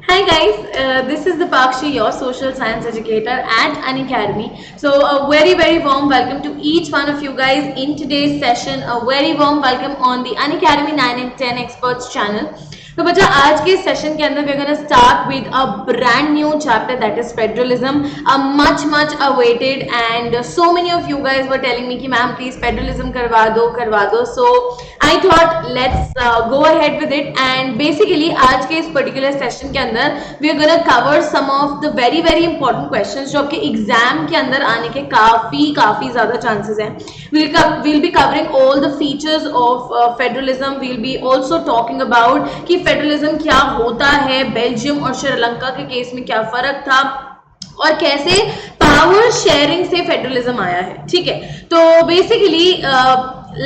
Hi guys, this is Dipakshi, your social science educator at Unacademy. So a very warm welcome to each one of you guys in today's session. A very warm welcome on the Unacademy 9 and 10 Experts channel. तो बच्चा आज के session के अंदर we're gonna start with a brand new chapter that is federalism, a much awaited and so many of you guys were telling me कि ma'am please federalism करवा दो so I thought let's go ahead with it and basically आज के इस particular session के अंदर we are gonna cover some of the very important questions जो आपके एग्जाम के अंदर आने के काफी ज्यादा chances हैं. We'll be covering all the features of federalism. We'll be also talking about कि फेडरलिज्म क्या होता है, बेल्जियम और श्रीलंका के केस में क्या फर्क था और कैसे पावर शेयरिंग से फेडरलिज्म आया है. ठीक है, तो basically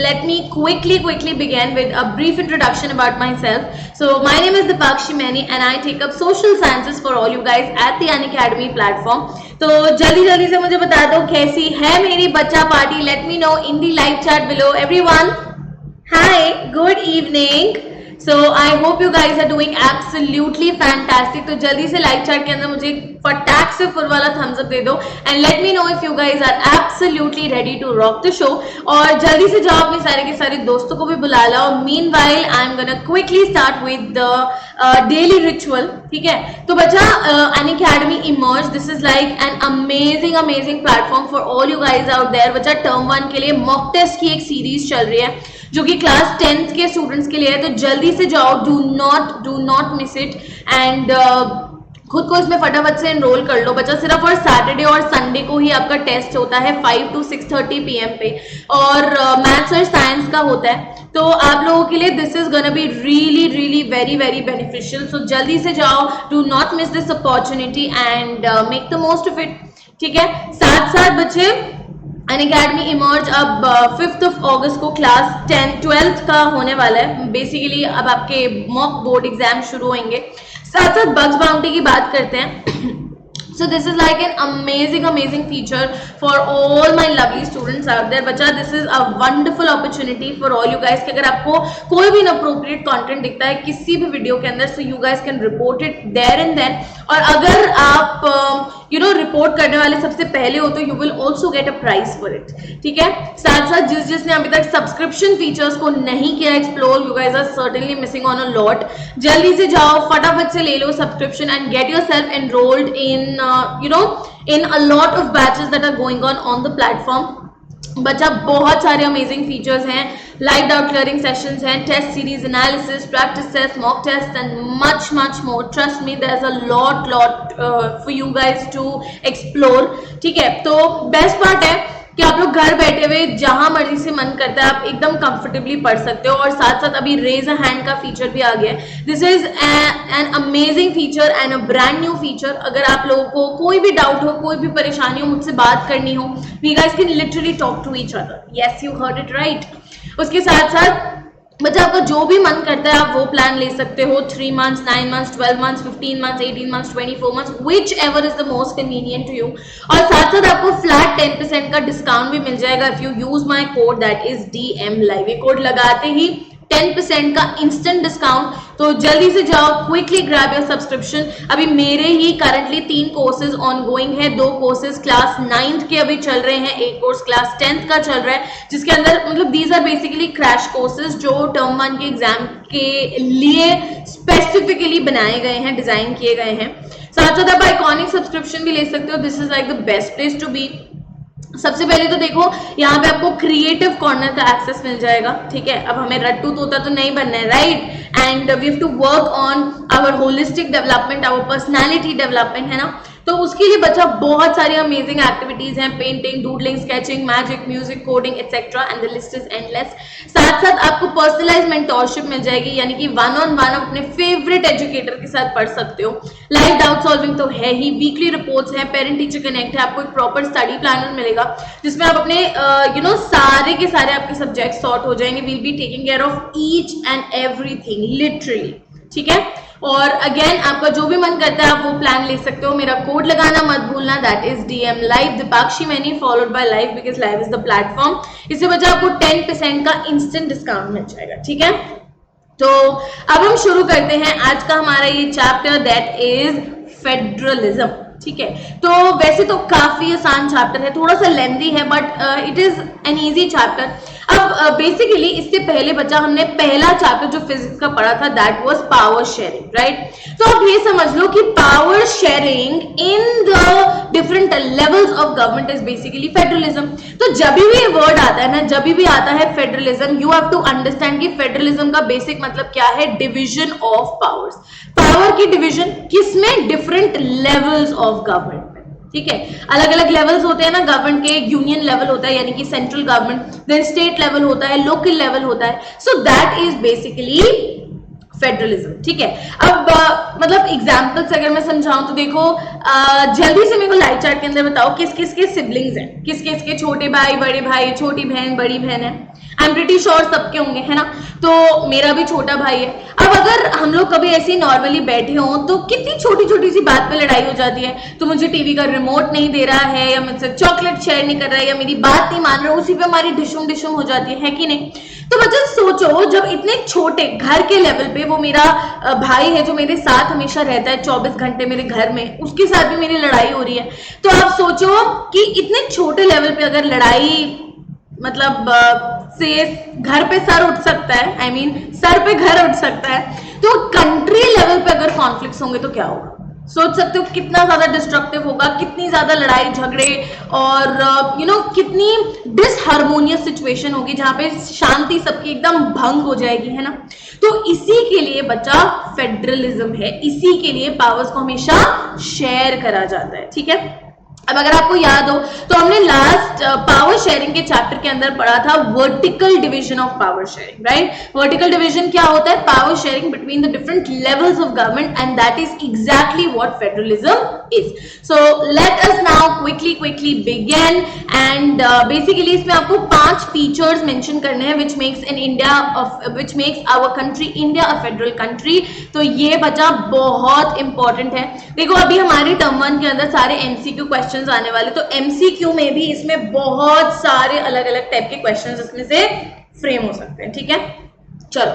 let me quickly begin with a brief introduction about myself. So my name is Dipakshi Maini and I take up social sciences for all you guys at the Unacademy platform. तो जल्दी से मुझे बता दो कैसी है मेरी बच्चा party. Let me know in the live chat below everyone. Hi, good evening. So I hope you guys are doing absolutely fantastic. तो जल्दी से लाइव चैट के अंदर मुझे फटाक से फुल वाला थम्स अप दे दो and let me know if you guys are absolutely ready to rock the show. और जल्दी से जाओ अपने सारे के सारे दोस्तों को भी बुला लाओ. Meanwhile I am gonna quickly start with the daily ritual. ठीक है, तो बच्चा Unacademy emerge this is like an amazing platform for all you guys out there. बच्चा टर्म 1 के लिए मॉक टेस्ट की एक सीरीज चल रही है जो कि क्लास 10th के स्टूडेंट्स के लिए है. तो जल्दी से जाओ, do not miss it and खुद को इसमें फटाफट से एनरोल कर लो. बच्चा सिर्फ और सैटरडे और संडे को ही आपका टेस्ट होता है 5 to 6:30 PM पे और मैथ्स और साइंस का होता है. तो आप लोगों के लिए this is gonna be really very beneficial. So जल्दी से जाओ, do not miss this opportunity and make the most of it. ठीक है, साथ बच्चे अनअकैडमी इमर्ज अब 5th of August को क्लास 12th का होने वाला है. बेसिकली अब आपके मॉक बोर्ड एग्जाम शुरू होंगे. साथ बग्स बाउंटी की बात करते हैं. So this is like an amazing feature for all my lovely students out there. बच्चा this is a wonderful opportunity for all you guys कि अगर आपको कोई भी inappropriate content दिखता है किसी भी वीडियो के अंदर so you guys can report it there and then. और अगर आप रिपोर्ट करने वाले सबसे पहले हो तो you will also get a prize for it. ठीक है, साथ जिसने अभी तक सब्सक्रिप्शन फीचर्स को नहीं किया explore, you guys are certainly missing on a lot. जल्दी से जाओ, फटाफट से ले लो subscription and get yourself enrolled in in a lot of batches that are going on the platform. बच्चा बहुत सारे अमेजिंग फीचर्स हैं, लाइव डाउट क्लियरिंग सेशंस हैं, test series analysis, practice test, mock test and much more. Trust me there is a lot for you guys to explore. ठीक है, तो best part है कि आप लोग घर बैठे हुए जहां मर्जी से मन करता है आप एकदम कंफर्टेबली पढ़ सकते हो. और साथ अभी रेज अ हैंड का फीचर भी आ गया है. This is an amazing feature and a brand new feature. अगर आप लोगों को कोई भी डाउट हो, कोई भी परेशानी हो, मुझसे बात करनी हो, we guys can literally talk to each other. Yes, you heard it right. उसके साथ बच्चा आपका जो भी मन करता है आप वो प्लान ले सकते हो. 3 months, 9 months, 12 months, 15 months, 18 months, 24 months, which ever is the most convenient to you. और साथ आपको फ्लैट 10% का डिस्काउंट भी मिल जाएगा if you use my code that is DM Live. ये कोड लगाते ही 10% का इंस्टेंट डिस्काउंट. तो जल्दी से जाओ, क्विकली ग्रैब योर सब्सक्रिप्शन. अभी मेरे ही करंटली 3 कोर्सेज ऑनगोइंग है. 2 कोर्सेज क्लास 9th के अभी चल रहे हैं, एक कोर्स क्लास 10th का चल रहा है जिसके अंदर मतलब these are basically crash courses जो टर्म 1 के एग्जाम के लिए स्पेसिफिकली बनाए गए हैं, डिजाइन किए गए हैं. साथ आप आइकॉनिक सब्सक्रिप्शन भी ले सकते हो. This is like the best place to be. सबसे पहले तो देखो यहाँ पे आपको क्रिएटिव कॉर्नर का एक्सेस मिल जाएगा. ठीक है, अब हमें रट्टू तोता तो नहीं बनना है, right? And we have to work on our holistic development, our personality development, है ना. तो उसके लिए बच्चा बहुत सारी अमेजिंग एक्टिविटीज हैं, painting, doodling, sketching, magic, music, coding etcetera and the list is endless. साथ आपको पर्सनलाइज मेंटोरशिप मिल जाएगी, यानी कि 1-on-1 अपने फेवरेट एजुकेटर के साथ पढ़ सकते हो. लाइव डाउट सॉल्विंग तो है ही, वीकली रिपोर्ट्स है, पेरेंट टीचर कनेक्ट है, आपको एक प्रॉपर स्टडी प्लानर मिलेगा जिसमें आप अपने सारे के सारे आपके सब्जेक्ट सॉर्ट हो जाएंगे. We'll be taking care of each and everything literally. ठीक है, और अगेन आपका जो भी मन करता है आप वो प्लान ले सकते हो. मेरा कोड लगाना मत भूलना, that is DM Live, Dipakshi Maini followed by live because live is the platform. इससे बचा आपको 10% का इंस्टेंट डिस्काउंट मिल जाएगा. ठीक है, तो अब हम शुरू करते हैं आज का हमारा ये चैप्टर, दैट इज फेडरलिज्म। ठीक है, तो वैसे तो काफी आसान चैप्टर है, थोड़ा सा लेंथी है, but it is an easy chapter. अब बेसिकली इससे पहले बच्चा हमने पहला चैप्टर जो फिजिक्स का पढ़ा था, that was power sharing, right. तो अब ये समझ लो कि power sharing in the different levels of government is basically federalism. तो जब भी ये वर्ड आता है ना, जब भी आता है federalism, you have to understand कि फेडरलिज्म का बेसिक मतलब क्या है, डिविजन ऑफ पावर्स। पावर की डिविजन किसमें, डिफरेंट लेवल्स ऑफ गवर्नमेंट। ठीक है, अलग अलग लेवल्स होते हैं ना गवर्नमेंट के, यूनियन लेवल होता है यानी कि central government, then state level होता है, लोकल लेवल होता है, so that is basically federalism. ठीक है, अब मतलब एग्जांपल्स अगर मैं समझाऊं तो देखो, जल्दी से मेरे को लाइव चैट के अंदर बताओ किस किस के सिबलिंग्स हैं, किस किस के छोटे भाई, बड़े भाई, छोटी बहन, बड़ी बहन है। आई एम प्रीटी श्योर सबके होंगे, है ना। तो मेरा भी छोटा भाई है। अब अगर हम लोग कभी ऐसे नॉर्मली बैठे हों तो कितनी छोटी छोटी सी बात पे लड़ाई हो जाती है। तो मुझे टीवी का रिमोट नहीं दे रहा है, या मुझसे चॉकलेट शेयर नहीं कर रहा है, या मेरी बात नहीं मान रहा, उसी पे हमारी डिशुम डिशुम हो जाती है कि नहीं। तो बच्चा सोचो, जब इतने छोटे घर के लेवल पे वो मेरा भाई है जो मेरे साथ हमेशा रहता है 24 घंटे मेरे घर में, उसके साथ भी मेरी लड़ाई हो रही है। तो आप सोचो कि इतने छोटे लेवल पे अगर लड़ाई मतलब से घर पे सर उठ सकता है, आई मीन सर पे घर उठ सकता है, तो कंट्री लेवल पे अगर कॉन्फ्लिक्ट्स होंगे तो क्या होगा। सोच सकते हो कितना ज्यादा डिस्ट्रक्टिव होगा, कितनी ज्यादा लड़ाई झगड़े और कितनी डिसहार्मोनियस सिचुएशन होगी, जहां पे शांति सबकी एकदम भंग हो जाएगी, है ना। तो इसी के लिए बच्चा फेडरलिज्म है, इसी के लिए पावर्स को हमेशा शेयर करा जाता है। ठीक है, अब अगर आपको याद हो तो हमने लास्ट पावर शेयरिंग के चैप्टर के अंदर पढ़ा था vertical division of power sharing, right. Vertical division क्या होता है, power sharing between the different levels of government, and that is exactly what federalism is. So let us now quickly begin, and basically इसमें आपको 5 features mention करने हैं which makes our country India a federal country. तो ये बच्चा बहुत important है। देखो अभी हमारे टर्म 1 के अंदर सारे एमसीक्यू क्वेश्चन आने वाले, तो एमसीक्यू में भी इसमें बहुत सारे अलग अलग टाइप के क्वेश्चंस इसमें से फ्रेम हो सकते हैं। ठीक है, चलो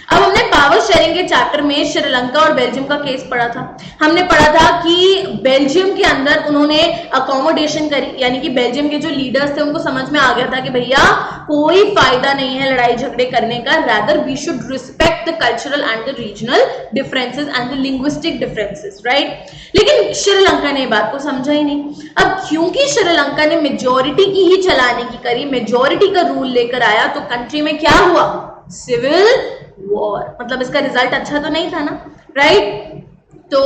अब हमने पावर शेयरिंग के चैप्टर में श्रीलंका और बेल्जियम का केस पढ़ा था। हमने पढ़ा था कि बेल्जियम के अंदर उन्होंने अकोमोडेशन करी, यानी कि बेल्जियम के जो लीडर्स थे उनको समझ में आ गया था कि भैया कोई फायदा नहीं है लड़ाई झगड़े करने का, rather we should respect the cultural and the regional differences and the linguistic differences, right. लेकिन श्रीलंका ने बात को समझा ही नहीं। अब क्योंकि श्रीलंका ने मेजोरिटी की ही चलाने की करी, मेजोरिटी का रूल लेकर आया, तो कंट्री में क्या हुआ, सिविल वॉर। मतलब इसका रिजल्ट अच्छा तो नहीं था ना, राइट। तो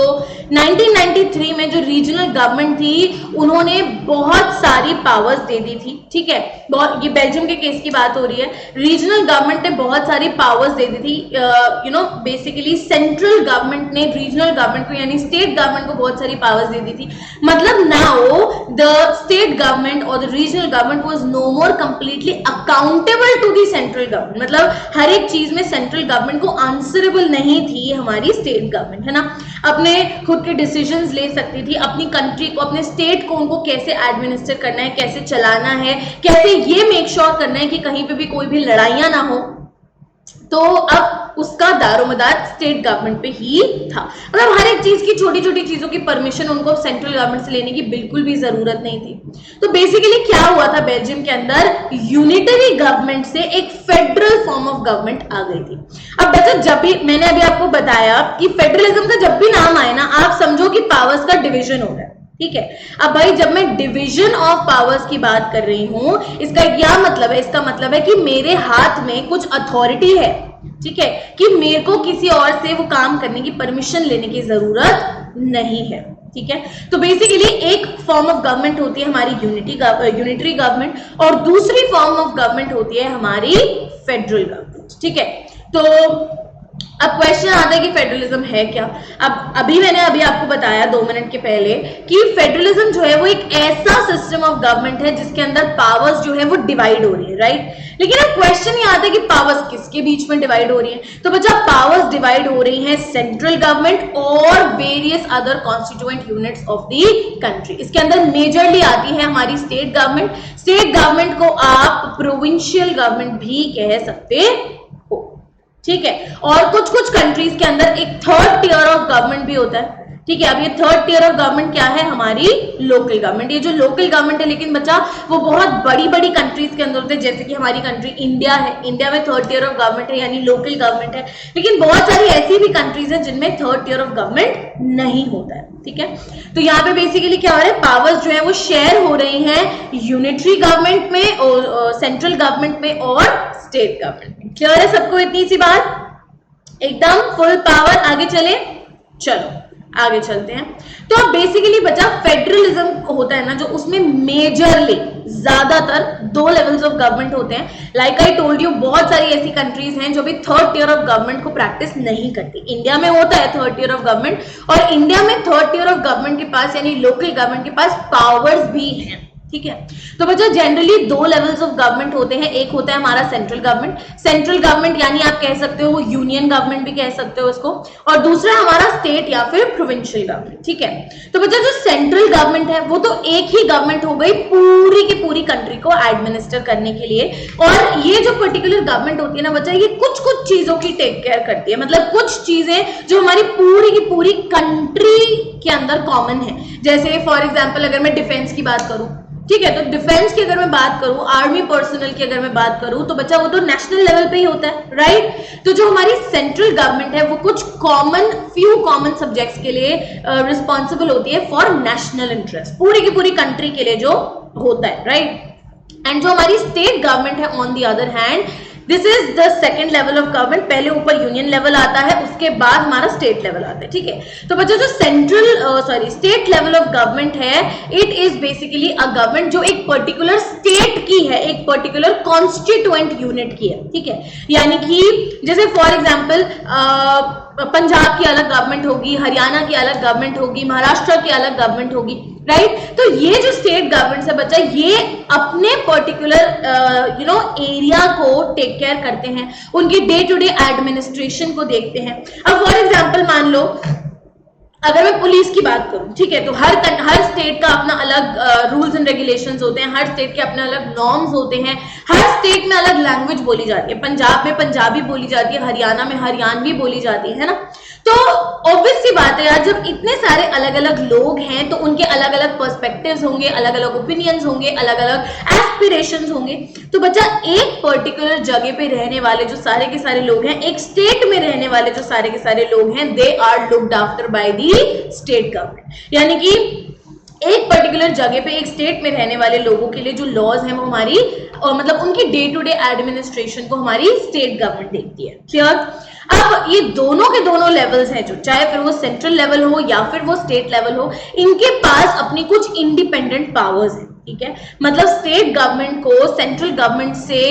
1993 में जो रीजनल गवर्नमेंट थी उन्होंने बहुत सारी पावर्स दे दी थी। ठीक है, बहुत, ये बेल्जियम के केस की बात हो रही है। रीजनल गवर्नमेंट ने बहुत सारी पावर्स दे दी थी, बेसिकली सेंट्रल गवर्नमेंट ने रीजनल गवर्नमेंट को यानी स्टेट गवर्नमेंट को बहुत सारी पावर्स दे दी थी। मतलब नाउ द स्टेट गवर्नमेंट और the regional government was no more completely accountable to the central government. मतलब हर एक चीज में सेंट्रल गवर्नमेंट को आंसरेबल नहीं थी हमारी स्टेट गवर्नमेंट, है ना। अपने खुद के डिसीजंस ले सकती थी, अपनी कंट्री को, अपने स्टेट को उनको कैसे एडमिनिस्टर करना है, कैसे चलाना है, कैसे ये मेक श्योर करना है कि कहीं पे भी कोई भी लड़ाइयां ना हो। तो अब उसका दारोमदार स्टेट गवर्नमेंट पे ही था। मतलब हर एक चीज की, छोटी छोटी चीजों की परमिशन उनको सेंट्रल गवर्नमेंट से लेने की बिल्कुल भी जरूरत नहीं थी। तो बेसिकली क्या हुआ था, बेल्जियम के अंदर यूनिटरी गवर्नमेंट से एक फेडरल फॉर्म ऑफ गवर्नमेंट आ गई थी। अब बच्चा जब भी मैंने अभी आपको बताया कि फेडरलिज्म का जब भी नाम आए ना, आप समझो कि पावर्स का डिविजन हो रहा है। ठीक है, अब भाई जब मैं डिवीजन ऑफ पावर्स की बात कर रही हूं, इसका क्या मतलब है, इसका मतलब है कि मेरे हाथ में कुछ अथॉरिटी है। ठीक है, कि मेरे को किसी और से वो काम करने की परमिशन लेने की जरूरत नहीं है। ठीक है, तो बेसिकली एक फॉर्म ऑफ गवर्नमेंट होती है हमारी यूनिटरी गवर्नमेंट, और दूसरी फॉर्म ऑफ गवर्नमेंट होती है हमारी फेडरल गवर्नमेंट। ठीक है, तो अब क्वेश्चन आता है कि फेडरलिज्म है क्या। अब मैंने आपको बताया 2 मिनट के पहले कि फेडरलिज्म जो है वो एक ऐसा सिस्टम ऑफ गवर्नमेंट है जिसके अंदर पावर्स जो है वो डिवाइड हो रही है, राइट। लेकिन अब क्वेश्चन ये आता है कि पावर्स किसके बीच में डिवाइड हो रही है। तो बच्चा पावर्स डिवाइड हो रही है सेंट्रल गवर्नमेंट और various other constituent units of the country. इसके अंदर मेजरली आती है हमारी स्टेट गवर्नमेंट। स्टेट गवर्नमेंट को आप प्रोविंशियल गवर्नमेंट भी कह सकते हो। ठीक है। और कुछ कुछ कंट्रीज के अंदर एक थर्ड टियर ऑफ गवर्नमेंट भी होता है, ठीक है। अब ये थर्ड टियर ऑफ गवर्नमेंट क्या है, हमारी लोकल गवर्नमेंट। ये जो लोकल गवर्नमेंट है लेकिन बच्चा वो बहुत बड़ी बड़ी कंट्रीज के अंदर होते हैं, जैसे कि हमारी कंट्री इंडिया है, इंडिया में थर्ड टियर ऑफ गवर्नमेंट है यानी लोकल गवर्नमेंट है। लेकिन बहुत सारी ऐसी भी कंट्रीज है जिनमें थर्ड टियर ऑफ गवर्नमेंट नहीं होता है, ठीक है। तो यहाँ पे बेसिकली क्या हो रहा है, पावर्स जो है वो शेयर हो रही हैं यूनिटरी गवर्नमेंट में और सेंट्रल गवर्नमेंट में और स्टेट गवर्नमेंट में। क्लियर है सबको इतनी सी बात, एकदम फुल पावर। आगे चले, चलो आगे चलते हैं। तो अब बेसिकली बचा फेडरलिज्म होता है ना जो, उसमें मेजरली ज्यादातर दो लेवल्स ऑफ गवर्नमेंट होते हैं। लाइक आई टोल्ड यू, बहुत सारी ऐसी कंट्रीज हैं जो भी थर्ड टियर ऑफ गवर्नमेंट को प्रैक्टिस नहीं करती। इंडिया में होता है थर्ड टियर ऑफ गवर्नमेंट, और इंडिया में थर्ड टियर ऑफ गवर्नमेंट के पास यानी लोकल गवर्नमेंट के पास पावर्स भी हैं, ठीक है। तो बच्चा जनरली दो लेवल्स ऑफ गवर्नमेंट होते हैं। एक होता है हमारा सेंट्रल गवर्नमेंट, सेंट्रल गवर्नमेंट यानी आप कह सकते हो यूनियन गवर्नमेंट भी कह सकते हो उसको, और दूसरा हमारा स्टेट या फिर प्रोविंशियल गवर्नमेंट, ठीक है। तो बच्चा जो सेंट्रल गवर्नमेंट है वो तो एक ही गवर्नमेंट हो गई पूरी की पूरी कंट्री को एडमिनिस्टर करने के लिए। और ये जो पर्टिकुलर गवर्नमेंट होती है ना बच्चा, ये कुछ कुछ चीजों की टेक केयर करती है, मतलब कुछ चीजें जो हमारी पूरी की पूरी कंट्री के अंदर कॉमन है। जैसे फॉर एग्जाम्पल अगर मैं डिफेंस की बात करूं, ठीक है, तो डिफेंस की अगर मैं बात करूं, आर्मी पर्सनल की अगर मैं बात करूं, तो बच्चा वो तो नेशनल लेवल पे ही होता है, राइट। तो जो हमारी सेंट्रल गवर्नमेंट है वो कुछ फ्यू कॉमन सब्जेक्ट्स के लिए रिस्पॉन्सिबल होती है फॉर नेशनल इंटरेस्ट, पूरी की पूरी कंट्री के लिए जो होता है, राइट। एंड जो हमारी स्टेट गवर्नमेंट है on the other hand, this is the second level of government. पहले ऊपर यूनियन लेवल आता है, उसके बाद हमारा स्टेट लेवल आता है, ठीक है। तो बच्चों जो स्टेट लेवल ऑफ गवर्नमेंट है, it is basically a government जो एक पर्टिकुलर स्टेट की है, एक पर्टिकुलर कॉन्स्टिट्यूएंट यूनिट की है, ठीक है। यानी कि जैसे फॉर एग्जाम्पल पंजाब की अलग गवर्नमेंट होगी, हरियाणा की अलग गवर्नमेंट होगी, महाराष्ट्र की अलग गवर्नमेंट होगी, राइट। तो ये जो स्टेट गवर्नमेंट है बच्चा, ये अपने पर्टिकुलर एरिया को टेक केयर करते हैं, उनकी डे टू डे एडमिनिस्ट्रेशन को देखते हैं। अब फॉर एग्जाम्पल मान लो अगर मैं पुलिस की बात करूं, ठीक है, तो हर स्टेट का अपना अलग रूल्स एंड रेगुलेशंस होते हैं, हर स्टेट के अपने अलग नॉर्म्स होते हैं, हर स्टेट में अलग लैंग्वेज बोली जाती है। पंजाब में पंजाबी बोली जाती है, हरियाणा में हरियाणवी बोली जाती है ना। तो ऑब्वियस सी बात है यार, जब इतने सारे अलग अलग लोग हैं तो उनके अलग अलग पर्सपेक्टिव्स होंगे, अलग अलग ओपिनियंस होंगे, अलग अलग एस्पिरेशंस होंगे। तो बच्चा एक पर्टिकुलर जगह पे रहने वाले जो सारे के सारे लोग हैं, एक स्टेट में रहने वाले जो सारे के सारे लोग हैं, they are looked after by the state government. यानी कि एक पर्टिकुलर जगह पे एक स्टेट में रहने वाले लोगों के लिए जो लॉज हैं वो हमारी मतलब उनकी डे टू डे एडमिनिस्ट्रेशन को हमारी स्टेट गवर्नमेंट देखती है। क्लियर। अब ये दोनों के दोनों लेवल्स हैं जो, चाहे फिर वो सेंट्रल लेवल हो या फिर वो स्टेट लेवल हो, इनके पास अपनी कुछ इंडिपेंडेंट पावर्स हैं, ठीक है। मतलब स्टेट गवर्नमेंट को सेंट्रल गवर्नमेंट से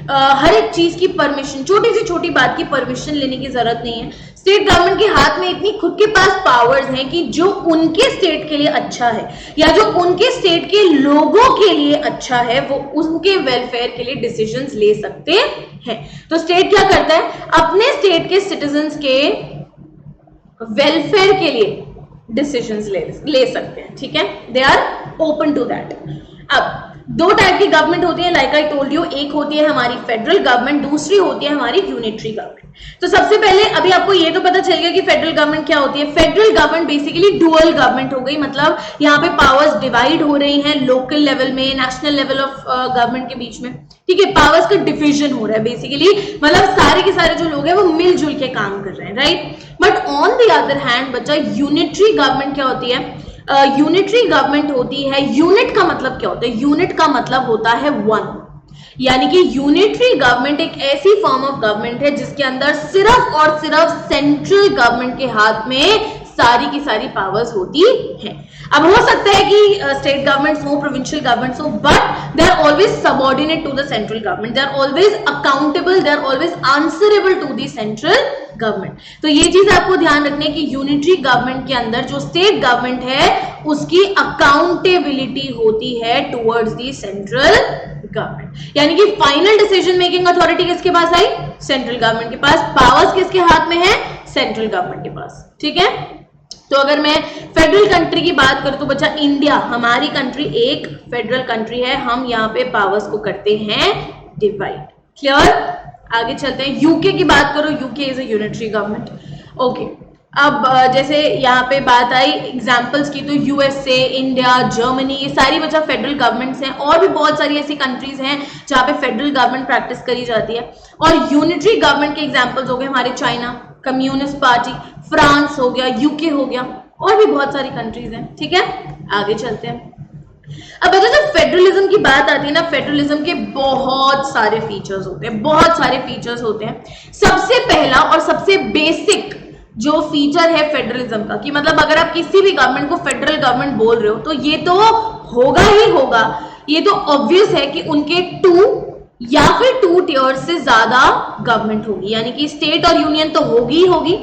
हर एक चीज की परमिशन, छोटी से छोटी बात की परमिशन लेने की जरूरत नहीं है। स्टेट गवर्नमेंट के हाथ में इतनी खुद के पास पावर्स हैं कि जो उनके स्टेट के लिए अच्छा है या जो उनके स्टेट के लोगों के लिए अच्छा है, वो उनके वेलफेयर के लिए डिसीजंस ले सकते हैं। तो स्टेट क्या करता है, अपने स्टेट के सिटीजन्स के वेलफेयर के लिए डिसीजंस ले सकते हैं, ठीक है। They are open to that. अब दो टाइप की गवर्नमेंट होती है, लाइक आई टोल्ड यू, एक होती है हमारी फेडरल गवर्नमेंट, दूसरी होती है हमारी यूनिटरी गवर्नमेंट। तो सबसे पहले अभी आपको ये तो पता चल गया कि फेडरल गवर्नमेंट क्या होती है। Federal government basically dual government हो गई, मतलब यहाँ पे पावर्स डिवाइड हो रही हैं लोकल लेवल में, नेशनल लेवल ऑफ गवर्नमेंट के बीच में, ठीक है। पावर्स का डिविजन हो रहा है बेसिकली, मतलब सारे के सारे जो लोग हैं वो मिलजुल के काम कर रहे हैं, right. But on the other hand बच्चा यूनिटरी गवर्नमेंट क्या होती है, यूनिटरी गवर्नमेंट होती है, यूनिट का मतलब क्या होता है, यूनिट का मतलब होता है वन। यानी कि यूनिटरी गवर्नमेंट एक ऐसी फॉर्म ऑफ गवर्नमेंट है जिसके अंदर सिर्फ और सिर्फ सेंट्रल गवर्नमेंट के हाथ में सारी की सारी पावर्स होती है। अब हो सकता है कि स्टेट गवर्नमेंट्स हो, प्रोविंशियल गवर्नमेंट्स हो, but they are always subordinate to the central government, they are always accountable, they are always answerable to the central government. तो ये चीज आपको ध्यान रखने की यूनिटरी गवर्नमेंट के अंदर जो स्टेट गवर्नमेंट है उसकी अकाउंटेबिलिटी होती है टुवर्ड्स द सेंट्रल गवर्नमेंट। यानी कि फाइनल डिसीजन मेकिंग अथॉरिटी किसके पास आई, सेंट्रल गवर्नमेंट के पास, पावर्स किसके हाथ में है, सेंट्रल गवर्नमेंट के पास, ठीक है। तो अगर मैं फेडरल कंट्री की बात करूं तो बच्चा इंडिया, हमारी कंट्री एक फेडरल कंट्री है, हम यहाँ पे पावर्स को करते हैं डिवाइड। क्लियर। आगे चलते हैं, यूके की बात करो, UK is a unitary government. Okay, अब जैसे यहाँ पे बात आई एग्जाम्पल्स की, तो यूएसए, इंडिया, जर्मनी, ये सारी बच्चा फेडरल गवर्नमेंट्स हैं, और भी बहुत सारी ऐसी कंट्रीज हैं जहाँ पे फेडरल गवर्नमेंट प्रैक्टिस करी जाती है। और यूनिटरी गवर्नमेंट के एग्जाम्पल्स हो गए हमारे चाइना, कम्युनिस्ट पार्टी, फ्रांस हो गया, यूके हो गया, और भी बहुत सारी कंट्रीज हैं। ठीक है, आगे चलते हैं। अब अगर जब फेडरलिज्म की बात आती है ना, फेडरलिज्म के बहुत सारे फीचर्स होते हैं, बहुत सारे फीचर्स होते हैं। सबसे पहला और सबसे बेसिक जो फीचर है फेडरलिज्म का, कि मतलब अगर आप किसी भी गवर्नमेंट को फेडरल गवर्नमेंट बोल रहे हो तो ये तो होगा ही होगा, ये तो ऑब्वियस है कि उनके 2 या फिर 2 टियर से ज्यादा गवर्नमेंट होगी, यानी कि स्टेट और यूनियन तो होगी ही होगी।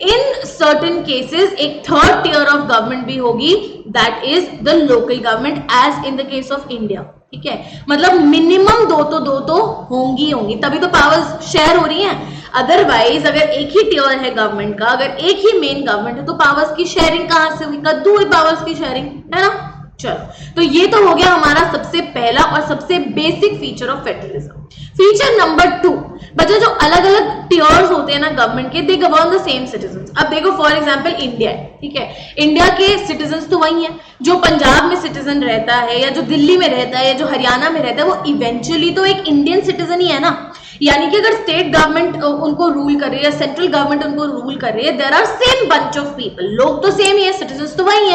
इन सर्टेन केसेस एक 3rd टियर ऑफ गवर्नमेंट भी होगी, that is the local government, as in the case of India. ठीक है, मतलब मिनिमम दो तो होंगी, तभी तो पावर्स शेयर हो रही हैं। अदरवाइज अगर एक ही टियर है गवर्नमेंट का, अगर एक ही मेन गवर्नमेंट है, तो पावर्स की शेयरिंग कहां से हुई? कद्दू हुई पावर्स की शेयरिंग, है ना। चलो, तो ये तो हो गया हमारा सबसे पहला और सबसे basic feature of federalism. Feature number 2, बच्चों जो अलग अलग टियर्स होते हैं ना गवर्नमेंट के, दे गवर्न द सेम सिटीजंस। अब देखो फॉर एग्जांपल इंडिया है, ठीक है, इंडिया के सिटीजंस तो वही हैं, जो पंजाब में सिटीजन रहता है या जो दिल्ली में रहता है या जो हरियाणा में रहता है, वो इवेंचुअली तो एक इंडियन सिटीजन ही है ना। यानी कि अगर स्टेट गवर्नमेंट उनको रूल कर रही है या सेंट्रल गवर्नमेंट उनको रूल कर रही है, there are same bunch of people, लोग तो सेम ही है, सिटीजंस तो वही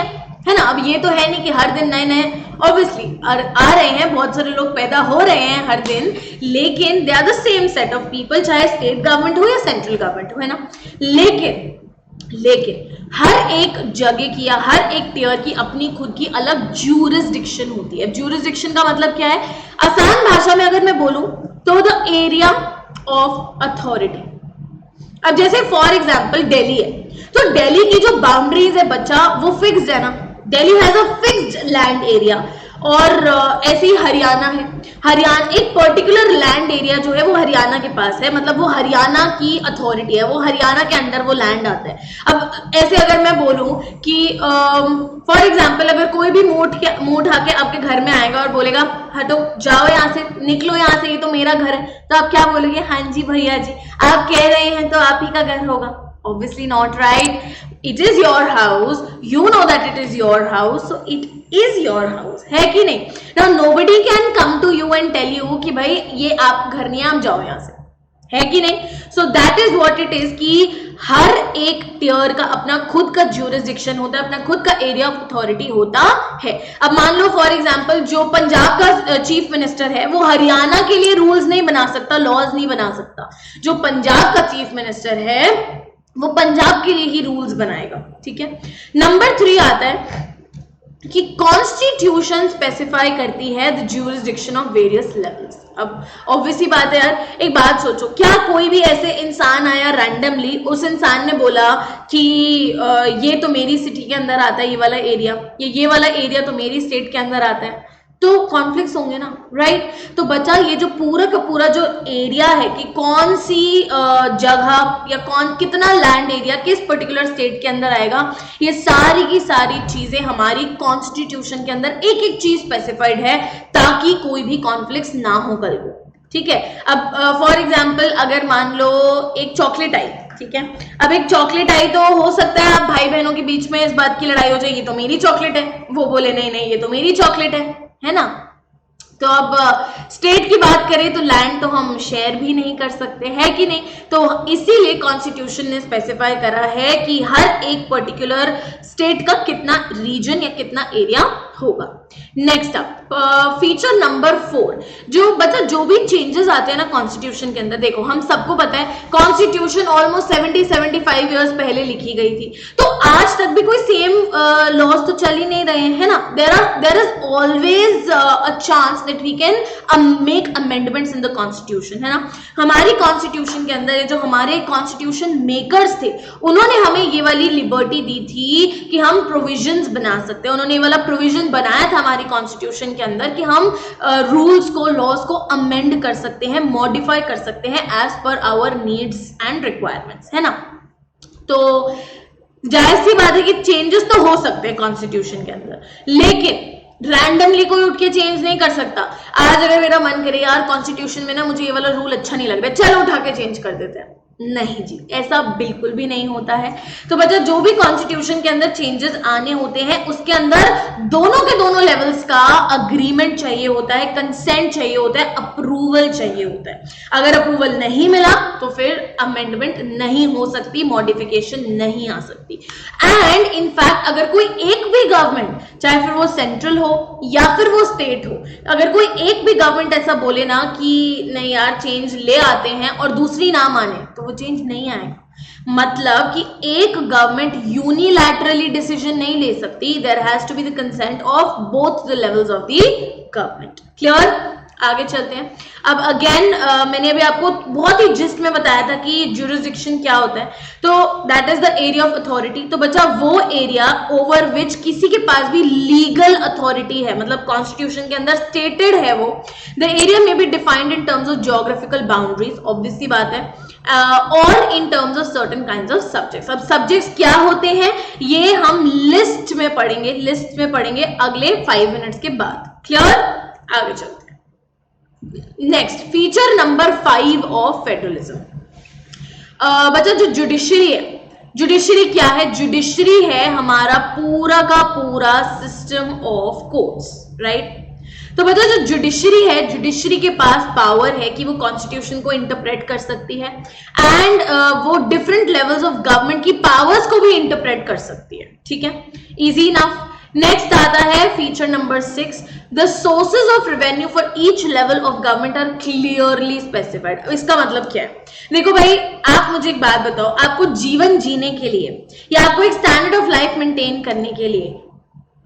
है ना। अब ये तो है नहीं कि हर दिन नए नए ऑब्वियसली आ रहे हैं, बहुत सारे लोग पैदा हो रहे हैं हर दिन, लेकिन they are the same set of people, चाहे स्टेट गवर्नमेंट हो या सेंट्रल गवर्नमेंट हो, है ना। लेकिन हर एक जगह की या हर एक टियर की अपनी खुद की अलग ज्यूरिसडिक्शन होती है। ज्यूरिसडिक्शन का मतलब क्या है? आसान भाषा में अगर मैं बोलूं तो द एरिया ऑफ अथॉरिटी। अब जैसे फॉर एग्जांपल दिल्ली है, तो दिल्ली की जो बाउंड्रीज है बच्चा, वो फिक्स्ड है ना, Delhi has a fixed land area. और ऐसे ही हरियाणा है, हरियाणा एक पर्टिकुलर लैंड एरिया जो है वो हरियाणा के पास है, मतलब वो हरियाणा की अथॉरिटी है, वो हरियाणा के अंडर वो लैंड आता है। अब ऐसे अगर मैं बोलूं कि फॉर एग्जांपल अगर कोई भी मुंह उठा के आपके घर में आएगा और बोलेगा हटो, जाओ यहाँ से, निकलो यहाँ से, ये तो मेरा घर है, तो आप क्या बोलोगे? हाँ जी भैया जी, आप कह रहे हैं तो आप ही का घर होगा। Obviously not right. It is your house. You know that it is your house, so it is your house. है कि नहीं? Now nobody can come to you and tell you कि भाई ये आप घर नहीं है, आप जाओ यहाँ से, है कि नहीं? So that is what it is कि हर एक टियर का अपना खुद का ज्यूरिसडिक्शन होता है, अपना खुद का एरिया ऑफ अथॉरिटी होता है। अब मान लो फॉर एग्जांपल जो पंजाब का चीफ मिनिस्टर है, वो हरियाणा के लिए रूल्स नहीं बना सकता, लॉज नहीं बना सकता। जो पंजाब का चीफ मिनिस्टर है वो पंजाब के लिए ही रूल्स बनाएगा। ठीक है, नंबर 3 आता है कि कॉन्स्टिट्यूशन स्पेसिफाई करती है the jurisdiction of various levels. अब ऑब्वियसली बात है यार, एक बात सोचो, क्या कोई भी ऐसे इंसान आया रैंडमली, उस इंसान ने बोला कि ये तो मेरी सिटी के अंदर आता है, ये वाला एरिया, ये वाला एरिया तो मेरी स्टेट के अंदर आता है, तो कॉन्फ्लिक्ट्स होंगे ना, राइट। तो बच्चा ये जो पूरा का पूरा जो एरिया है कि कौन सी जगह या कितना लैंड एरिया किस पर्टिकुलर स्टेट के अंदर आएगा, ये सारी की सारी चीजें हमारी कॉन्स्टिट्यूशन के अंदर एक एक चीज स्पेसिफाइड है, ताकि कोई भी कॉन्फ्लिक्ट्स ना हो कल को। ठीक है, अब फॉर एग्जाम्पल अगर मान लो एक चॉकलेट आई, ठीक है, अब एक चॉकलेट आई तो हो सकता है आप भाई बहनों के बीच में इस बात की लड़ाई हो जाए, ये तो मेरी चॉकलेट है, वो बोले नहीं नहीं ये तो मेरी चॉकलेट है ना। तो अब स्टेट की बात करें तो लैंड तो हम शेयर भी नहीं कर सकते, है कि नहीं। तो इसीलिए कॉन्स्टिट्यूशन ने स्पेसिफाई करा है कि हर एक पर्टिकुलर स्टेट का कितना रीजन या कितना एरिया होगा। नेक्स्ट अप फीचर नंबर 4, जो बच्चा जो भी चेंजेस आते हैं ना कॉन्स्टिट्यूशन के अंदर, देखो हम सबको पता है कॉन्स्टिट्यूशन ऑलमोस्ट 70-75 ईयर्स पहले लिखी गई थी, तो आज तक भी कोई सेम लॉज तो चल ही नहीं रहे हैं, है ना। There is always a chance that we can make amendments in the constitution, है ना। हमारी कॉन्स्टिट्यूशन के अंदर जो हमारे कॉन्स्टिट्यूशन मेकर्स थे, उन्होंने हमें ये वाली लिबर्टी दी थी कि हम प्रोविजंस बना सकते हैं। उन्होंने ये वाला प्रोविजन बनाया था हमारी कॉन्स्टिट्यूशन के अंदर कि हम रूल्स को, लॉज को अमेंड कर सकते हैं, मॉडिफाई कर सकते हैं as per hour needs and requirements, है ना। तो जाहिर सी बात है कि चेंजेस तो हो सकते हैं कॉन्स्टिट्यूशन के अंदर, रैंडमली कोई उठ के चेंज नहीं कर सकता। आज अगर मेरा मन करे यार कॉन्स्टिट्यूशन में ना मुझे ये वाला रूल अच्छा नहीं लग रहा, चलो उठा के चेंज कर देते हैं, नहीं जी, ऐसा बिल्कुल भी नहीं होता है। तो बच्चा जो भी कॉन्स्टिट्यूशन के अंदर चेंजेस आने होते हैं उसके अंदर दोनों के दोनों लेवल्स का अग्रीमेंट चाहिए होता है, कंसेंट चाहिए होता है, अप्रूवल चाहिए होता है। अगर अप्रूवल नहीं मिला तो फिर अमेंडमेंट नहीं हो सकती, मॉडिफिकेशन नहीं आ सकती। एंड इनफैक्ट अगर कोई एक भी गवर्नमेंट, चाहे फिर वो सेंट्रल हो या फिर वो स्टेट हो, अगर कोई एक भी गवर्नमेंट ऐसा बोले ना कि नहीं यार चेंज ले आते हैं और दूसरी ना माने, तो वो चेंज नहीं आएगा। मतलब कि एक गवर्नमेंट यूनिलैटरली डिसीजन नहीं ले सकती, there has to be the consent of both the levels of the government. Clear? आगे चलते हैं। अब अगेन मैंने अभी आपको बहुत ही जिस्ट में बताया था कि ज्यूरिसडिक्शन क्या होता है, तो that is the area of authority. तो बच्चा वो एरिया ओवर विच किसी के पास भी लीगल अथॉरिटी है, मतलब कॉन्स्टिट्यूशन के अंदर स्टेटेड है वो। द एरिया में be defined in terms of geographical boundaries, obvious सी बात है, और in terms of certain kinds of subjects. अब सब्जेक्ट्स क्या होते हैं ये हम लिस्ट में पढ़ेंगे अगले 5 मिनट्स के बाद। क्लियर? आगे चलते हैं। Next, feature number 5 of federalism. बच्चा जो जुडिशरी है, जुडिशरी क्या है? जुडिशरी है हमारा पूरा का पूरा सिस्टम ऑफ कोर्ट्स, राइट? तो बच्चा जो जुडिशरी है, जुडिशरी के पास पावर है कि वो कॉन्स्टिट्यूशन को इंटरप्रेट कर सकती है एंड वो डिफरेंट लेवल्स ऑफ गवर्नमेंट की पावर्स को भी इंटरप्रेट कर सकती है। ठीक है, इजी इनफ। नेक्स्ट आता है feature number 6, the sources of revenue for each level of government are clearly specified. इसका मतलब क्या है? देखो भाई, आप मुझे एक बात बताओ, आपको जीवन जीने के लिए या आपको एक स्टैंडर्ड ऑफ लाइफ मेंटेन करने के लिए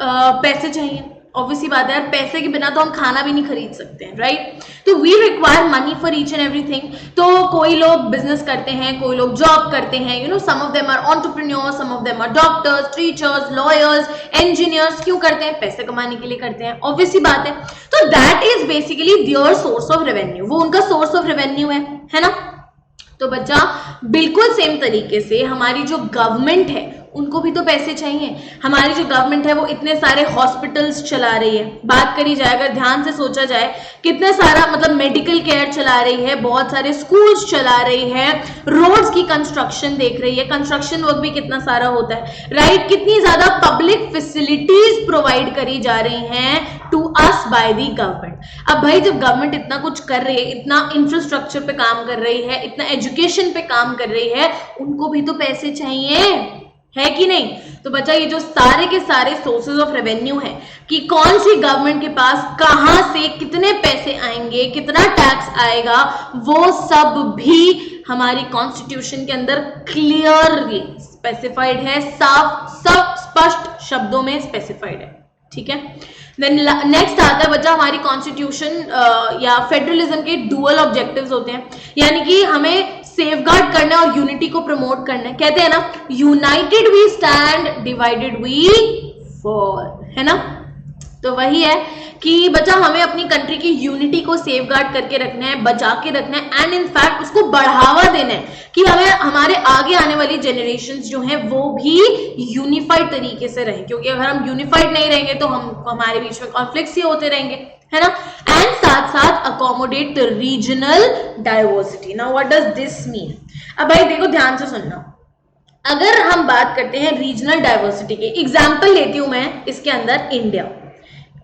पैसे चाहिए। ऑब्वियसली बात है यार, पैसे के बिना तो हम खाना भी नहीं खरीद सकते हैं, राइट? तो we require money for each and everything. तो कोई लोग बिजनेस करते हैं, कोई लोग जॉब करते हैं, you know, some of them are entrepreneurs, some of them are doctors, teachers, lawyers, engineers. क्यों करते हैं? पैसे कमाने के लिए करते हैं, ऑब्वियसली बात है। तो that is basically their source of revenue, वो उनका सोर्स ऑफ रेवेन्यू है ना? तो बच्चा बिल्कुल सेम तरीके से हमारी जो गवर्नमेंट है उनको भी तो पैसे चाहिए। हमारी जो गवर्नमेंट है वो इतने सारे हॉस्पिटल्स चला रही है, बात करी जाए, अगर ध्यान से सोचा जाए, कितने सारा मतलब मेडिकल केयर चला रही है, बहुत सारे स्कूल्स चला रही है, रोड्स की कंस्ट्रक्शन देख रही है, कंस्ट्रक्शन वर्क भी कितना सारा होता है, राइट? कितनी ज्यादा पब्लिक फैसिलिटीज प्रोवाइड करी जा रही हैं to us by the government. अब भाई जब गवर्नमेंट इतना कुछ कर रही है, इतना इंफ्रास्ट्रक्चर पे काम कर रही है, इतना एजुकेशन पे काम कर रही है, उनको भी तो पैसे चाहिए, है कि नहीं? तो बच्चा ये जो सारे के सारे सोर्सेज ऑफ रेवेन्यू है कि कौन सी गवर्नमेंट के पास कहां से कितने पैसे आएंगे, कितना टैक्स आएगा, वो सब भी हमारी कॉन्स्टिट्यूशन के अंदर क्लियरली स्पेसिफाइड है, साफ सब स्पष्ट शब्दों में स्पेसिफाइड है। ठीक है, देन नेक्स्ट आता है बच्चा हमारी कॉन्स्टिट्यूशन या फेडरलिज्म के डुअल ऑब्जेक्टिव्स होते हैं, यानी कि हमें सेफगार्ड करना और यूनिटी को प्रमोट करना है। कहते हैं ना, united we stand, divided we fall, है ना? तो वही है कि बच्चा हमें अपनी कंट्री की यूनिटी को सेफगार्ड करके रखना है, बचा के रखना है एंड इनफैक्ट उसको बढ़ावा देना है कि हमें हमारे आगे आने वाली जनरेशंस जो हैं वो भी यूनिफाइड तरीके से रहें, क्योंकि अगर हम यूनिफाइड नहीं रहेंगे तो हमारे बीच में कॉन्फ्लिक्ट्स ही होते रहेंगे, है ना? एंड साथ साथ accommodate regional diversity. Now what does this mean? अब भाई देखो ध्यान से सुनना, अगर हम बात करते हैं रीजनल डाइवर्सिटी के, एग्जाम्पल लेती हूं मैं इसके अंदर इंडिया।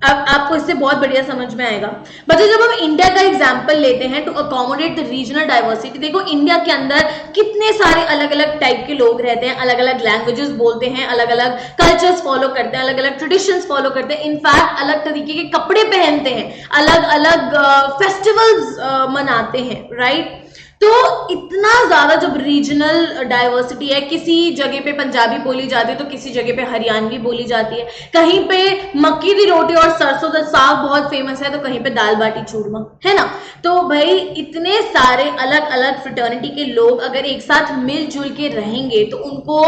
अब आपको इससे बहुत बढ़िया समझ में आएगा। बच्चों जब हम इंडिया का एग्जांपल लेते हैं to accommodate the regional diversity, देखो इंडिया के अंदर कितने सारे अलग अलग टाइप के लोग रहते हैं, अलग अलग लैंग्वेजेस बोलते हैं, अलग अलग कल्चर्स फॉलो करते हैं, अलग अलग ट्रेडिशंस फॉलो करते हैं, इनफैक्ट अलग तरीके के कपड़े पहनते हैं, अलग अलग फेस्टिवल्स मनाते हैं, राइट? तो इतना ज्यादा जब रीजनल डाइवर्सिटी है, किसी जगह पे पंजाबी बोली जाती है तो किसी जगह पे हरियाणवी बोली जाती है, कहीं पे मक्की की रोटी और सरसों का साग बहुत फेमस है तो कहीं पे दाल बाटी चूरमा, है ना? तो भाई इतने सारे अलग अलग फ्रेटर्निटी के लोग अगर एक साथ मिलजुल के रहेंगे तो उनको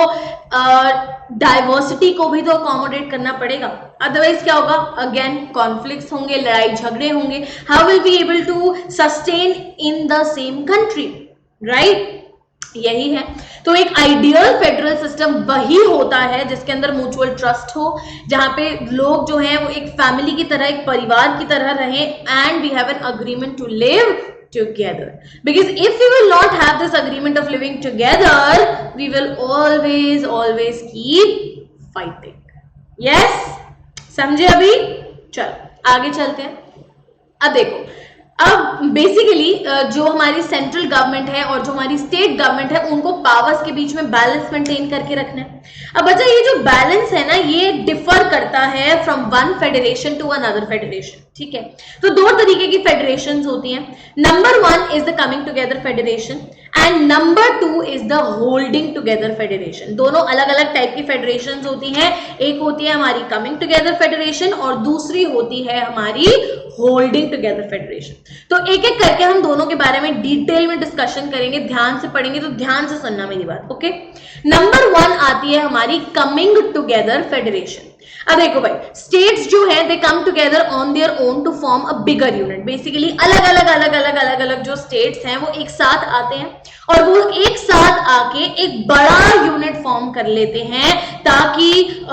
डाइवर्सिटी को भी तो अकोमोडेट करना पड़ेगा, अदरवाइज क्या होगा? अगेन कॉन्फ्लिक्ट्स होंगे, लड़ाई झगड़े होंगे। How will be able to sustain in the same country, right? यही है। तो एक आइडियल फेडरल सिस्टम वही होता है जिसके अंदर म्यूचुअल ट्रस्ट हो, जहां पे लोग जो हैं वो एक फैमिली की तरह, एक परिवार की तरह रहें, and we have an agreement to live together. Because if we will not have this agreement of living together, we will always keep fighting. Yes? समझे अभी? चलो आगे चलते हैं। अब देखो, अब बेसिकली जो हमारी सेंट्रल गवर्नमेंट है और जो हमारी स्टेट गवर्नमेंट है, उनको पावर्स के बीच में बैलेंस मेंटेन करके रखना है। अब बच्चा ये जो बैलेंस है ना, ये डिफर करता है from one federation to another federation, ठीक है। तो दो तरीके की फेडरेशन होती हैं। Number one is the coming together federation and number two is the holding together federation. दोनों अलग अलग टाइप की फेडरेशन होती हैं। एक होती है हमारी कमिंग टुगेदर फेडरेशन और दूसरी होती है हमारी होल्डिंग टुगेदर फेडरेशन। तो एक एक करके हम दोनों के बारे में डिटेल में डिस्कशन करेंगे, ध्यान से पढ़ेंगे, तो ध्यान से सुनना मेरी बात, ओके। नंबर वन आती है हमारी कमिंग टुगेदर फेडरेशन। अब देखो भाई, स्टेट्स जो है they come together on their own to form a bigger unit. Basically अलग अलग जो स्टेट्स हैं वो एक साथ आते हैं और वो एक साथ आके एक बड़ा यूनिट फॉर्म कर लेते हैं, ताकि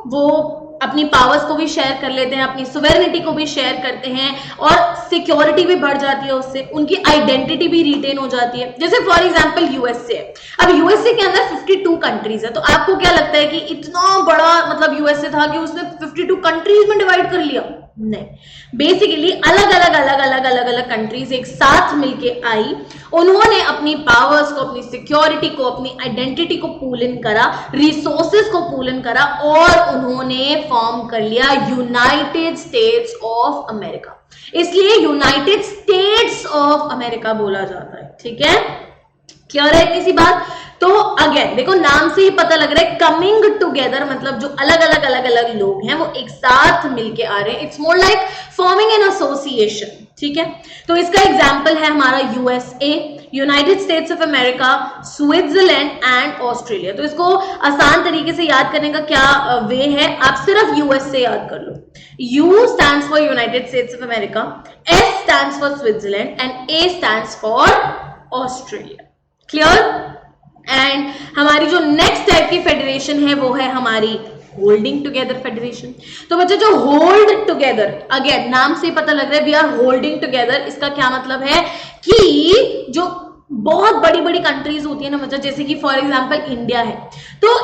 वो अपनी पावर्स को भी शेयर कर लेते हैं, अपनी सोवेरेनिटी को भी शेयर करते हैं और सिक्योरिटी भी बढ़ जाती है उससे, उनकी आइडेंटिटी भी रिटेन हो जाती है। जैसे फॉर एग्जांपल यूएसए। अब यूएसए के अंदर 52 कंट्रीज है, तो आपको क्या लगता है कि इतना बड़ा मतलब यूएसए था कि उसने 52 कंट्रीज में डिवाइड कर लिया? नहीं, बेसिकली अलग अलग कंट्रीज एक साथ मिलके आई, उन्होंने अपनी पावर्स को, अपनी सिक्योरिटी को, अपनी आइडेंटिटी को पूल इन करा, रिसोर्सेज को पूल इन करा और उन्होंने फॉर्म कर लिया यूनाइटेड स्टेट्स ऑफ अमेरिका। इसलिए यूनाइटेड स्टेट्स ऑफ अमेरिका बोला जाता है, ठीक है। क्लियर है इतनी सी बात? तो अगेन देखो, नाम से ही पता लग रहा है कमिंग टुगेदर मतलब जो अलग अलग लोग हैं वो एक साथ मिलके आ रहे हैं। It's more like forming an association, ठीक है। तो इसका एग्जांपल है हमारा USA, United States of America, Switzerland and Australia. तो इसको आसान तरीके से याद करने का क्या वे है, आप सिर्फ यूएसए याद कर लो। U stands for United States of America, S stands for Switzerland and A stands for Australia. Clear? And हमारी जो नेक्स्ट टाइप की फेडरेशन है वो है हमारी होल्डिंग टुगेदर फेडरेशन। तो बच्चों जो होल्ड टुगेदर, अगेन नाम से ही पता लग रहा है वी आर होल्डिंग टुगेदर। इसका क्या मतलब है कि जो बहुत बड़ी बड़ी कंट्रीज होती है ना बच्चा, जैसे कि फॉर एग्जांपल इंडिया है, तो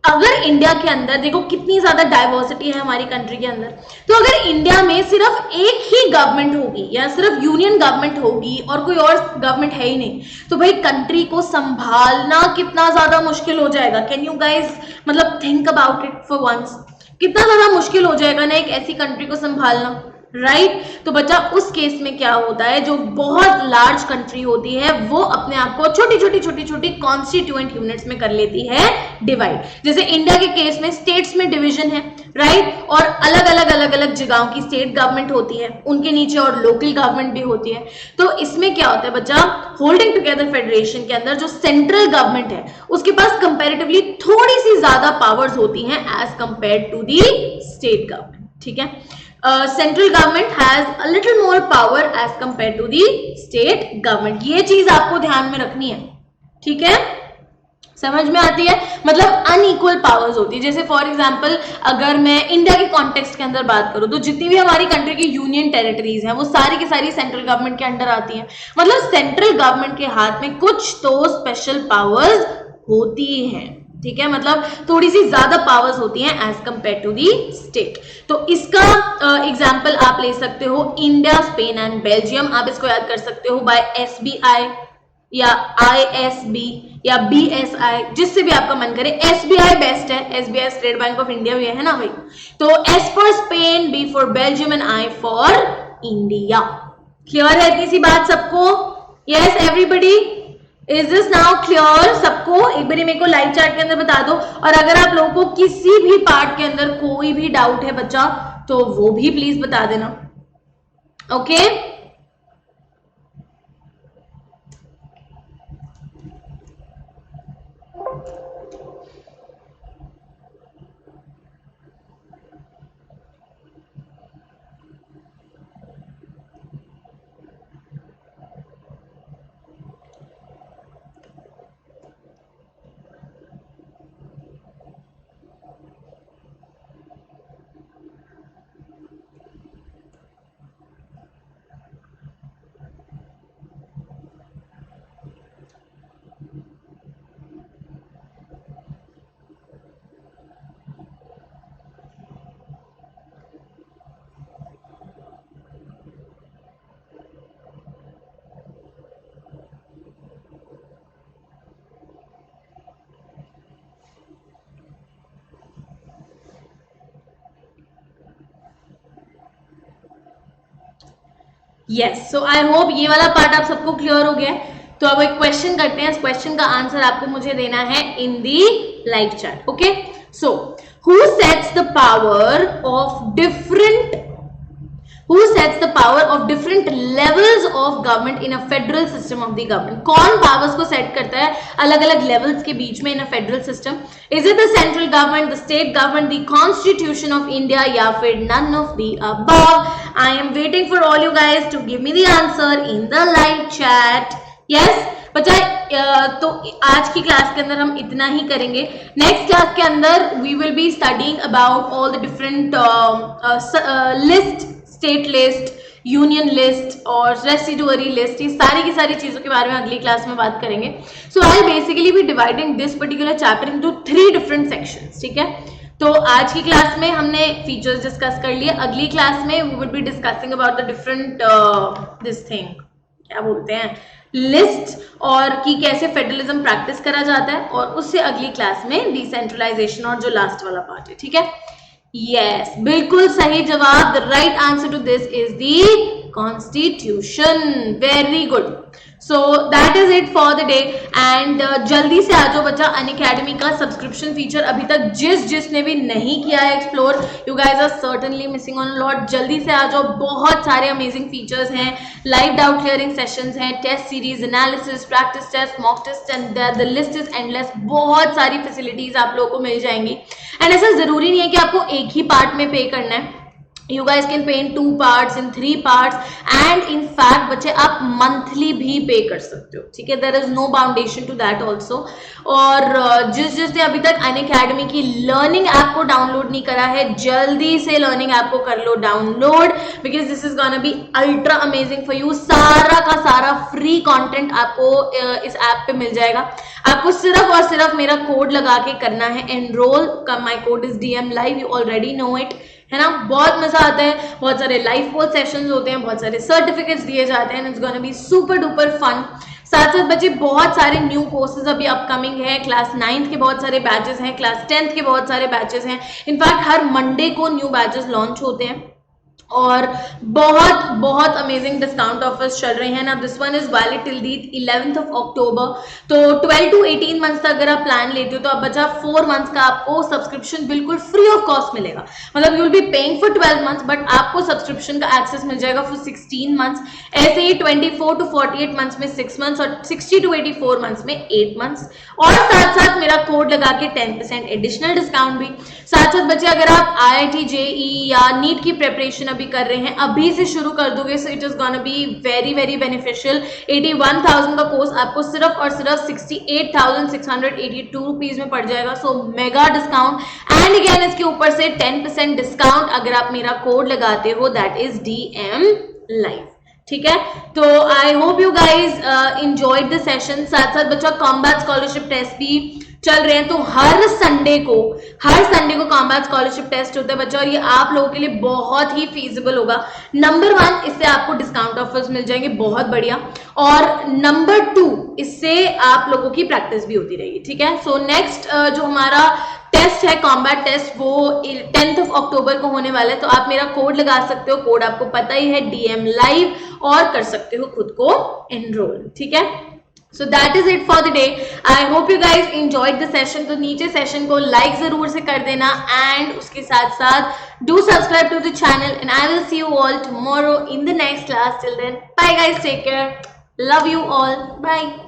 अगर इंडिया के अंदर देखो कितनी ज्यादा डाइवर्सिटी है हमारी कंट्री के अंदर, तो अगर इंडिया में सिर्फ एक ही गवर्नमेंट होगी या सिर्फ यूनियन गवर्नमेंट होगी और कोई और गवर्नमेंट है ही नहीं, तो भाई कंट्री को संभालना कितना ज्यादा मुश्किल हो जाएगा। कैन यू गाइज मतलब think about it for once, कितना ज्यादा मुश्किल हो जाएगा ना एक ऐसी कंट्री को संभालना, राइट। तो बच्चा उस केस में क्या होता है, जो बहुत लार्ज कंट्री होती है वो अपने आप को छोटी छोटी कॉन्स्टिट्यूएंट यूनिट्स में कर लेती है डिवाइड। जैसे इंडिया के केस में स्टेट्स में डिवीजन है, राइट, और अलग अलग जगहों की स्टेट गवर्नमेंट होती है, उनके नीचे और लोकल गवर्नमेंट भी होती है। तो इसमें क्या होता है बच्चा, होल्डिंग टुगेदर फेडरेशन के अंदर जो सेंट्रल गवर्नमेंट है उसके पास कंपैरेटिवली थोड़ी सी ज्यादा पावर्स होती हैं as compare to the state government, ठीक है। Central government has a little more power as compare to the state government. ये चीज आपको ध्यान में रखनी है, ठीक है, समझ में आती है। मतलब अनइक्वल पावर्स होती है। जैसे फॉर एग्जांपल अगर मैं इंडिया के कॉन्टेक्स्ट के अंदर बात करूं, तो जितनी भी हमारी कंट्री की यूनियन टेरिटरीज हैं वो सारी की सारी सेंट्रल गवर्नमेंट के अंडर आती हैं। मतलब सेंट्रल गवर्नमेंट के हाथ में कुछ तो स्पेशल पावर्स होती हैं, ठीक है, मतलब थोड़ी सी ज्यादा पावर्स होती हैं as compare to the state. तो इसका एग्जांपल आप ले सकते हो इंडिया, स्पेन एंड बेल्जियम। आप इसको याद कर सकते हो बाय एसबीआई या आईएसबी या बीएसआई, जिससे भी आपका मन करे। एसबीआई बेस्ट है, SBI State Bank of India भी है ना भाई। तो S for Spain, B for Belgium and I for India. Clear है इतनी सी बात सबको? Yes everybody, is this now clear सबको? एक बार मेरे को लाइव चैट के अंदर बता दो। और अगर आप लोगों को किसी भी पार्ट के अंदर कोई भी डाउट है बच्चा, तो वो भी प्लीज बता देना, okay. Yes, so I hope ये वाला पार्ट आप सबको क्लियर हो गया है। तो अब एक क्वेश्चन करते हैं, इस क्वेश्चन का आंसर आपको मुझे देना है in the live chat. Okay, so who sets the power of different Who sets the power of different levels of government in a federal system of the government? कौन powers को set करता है अलग अलग levels के बीच में in a federal system? Is it the central government, the state government, the constitution of India या फिर none of the above? I am waiting for all you guys to give me the answer in the live chat. Yes? बच्चा तो आज की class के अंदर हम इतना ही करेंगे। नेक्स्ट क्लास के अंदर we will be studying about all the different list, state list, union list और रेसिडुअरी लिस्ट, ये सारी की सारी चीजों के बारे में अगली क्लास में बात करेंगे। So I basically be dividing this particular chapter into 3 different sections. ठीक है, तो आज की क्लास में हमने फीचर्स डिस्कस कर लिए। अगली क्लास में we will be discussing about the different this thing, क्या बोलते हैं, लिस्ट, और कि कैसे फेडरलिज्म प्रैक्टिस करा जाता है, और उससे अगली क्लास में डिसेंट्रलाइजेशन और जो लास्ट वाला पार्ट है। ठीक है, यस, बिल्कुल सही जवाब। The right answer to this is the constitution. Very good. So that is it for the day. And जल्दी से आ जाओ बच्चा, अनअकैडमी का सब्सक्रिप्शन फीचर अभी तक जिसने भी नहीं किया है explore, you guys are certainly missing on lot. जल्दी से आ जाओ, बहुत सारे अमेजिंग फीचर्स हैं, लाइव डाउट क्लियरिंग सेशंस हैं, test series, analysis, practice test, mock test, and the list is endless. बहुत सारी फैसिलिटीज आप लोगों को मिल जाएंगी। एंड ऐसा जरूरी नहीं है कि आपको एक ही पार्ट में पे करना है। You guys can pay in 2 parts, in 3 parts, and in fact बच्चे आप monthly भी पे कर सकते हो। ठीक है, there is no foundation to that also। और जिसने अभी तक अनअकैडमी की लर्निंग ऐप को डाउनलोड नहीं करा है, जल्दी से लर्निंग ऐप को कर लो download, because this is gonna be ultra amazing for you. सारा का सारा फ्री कंटेंट आपको इस ऐप पे मिल जाएगा। आपको सिर्फ और सिर्फ मेरा कोड लगा के करना है एनरोल का। My code is DM Live, you already know it, है ना। बहुत मजा आता है, बहुत सारे लाइव कोच सेशंस होते हैं, बहुत सारे सर्टिफिकेट्स दिए जाते हैं, it's gonna be super duper fun. साथ साथ बच्चे बहुत सारे न्यू कोर्सेज अभी अपकमिंग है। क्लास 9th के बहुत सारे बैचेस हैं, क्लास 10th के बहुत सारे बैचेस हैं। इनफैक्ट हर मंडे को न्यू बैचेस लॉन्च होते हैं और बहुत बहुत अमेजिंग डिस्काउंट ऑफर्स चल रहे हैं ना। This one is valid till the 11th of October। तो 12 to 18 मंथ्स तक अगर आप प्लान लेते हो तो अब बचा 4 मंथ्स का आपको सब्सक्रिप्शन बिल्कुल फ्री ऑफ कॉस्ट मिलेगा। मतलब you will be paying for 12 months, but आपको सब्सक्रिप्शन का एक्सेस मिल जाएगा फॉर 16 मंथ्स। ऐसे ही 24 to 48 मंथ्स में 6 मंथ्स और 60 to 84 मंथ्स में 8 मंथ्स। और साथ साथ मेरा कोड लगा के 10% एडिशनल डिस्काउंट भी। साथ साथ बच्चे अगर आप IIT JEE या नीट की प्रिपरेशन अभी कर रहे हैं, अभी से शुरू कर दोगे, so it is gonna be very very beneficial. 81,000 का कोर्स आपको सिर्फ और सिर्फ 68,682 रुपीज में पड़ जाएगा। सो मेगा डिस्काउंट, एंड अगेन इसके ऊपर से 10% डिस्काउंट अगर आप मेरा कोड लगाते हो, दैट इज DM Live। ठीक है, तो I hope you guys enjoyed the session. साथ साथ बच्चा कॉम्बैट स्कॉलरशिप टेस्ट भी चल रहे हैं, तो हर संडे को कॉम्बैट स्कॉलरशिप टेस्ट होता है बच्चा, और ये आप लोगों के लिए बहुत ही फीजिबल होगा। नंबर 1, इससे आपको डिस्काउंट ऑफर्स मिल जाएंगे, बहुत बढ़िया। और नंबर 2, इससे आप लोगों की प्रैक्टिस भी होती रहेगी। ठीक है, सो नेक्स्ट जो हमारा टेस्ट है कॉम्बैट टेस्ट, वो 10th of October को होने वाला है। तो आप मेरा कोड लगा सकते हो, कोड आपको पता ही है, DM Live, और कर सकते हो खुद को एनरोल। ठीक है, so that is it for the day. I hope you guys enjoyed the session। तो नीचे सेशन को लाइक जरूर से कर देना, एंड उसके साथ साथ do subscribe to the channel, and I will see you all tomorrow in the next class. Till then, bye guys, take care, love you all, bye।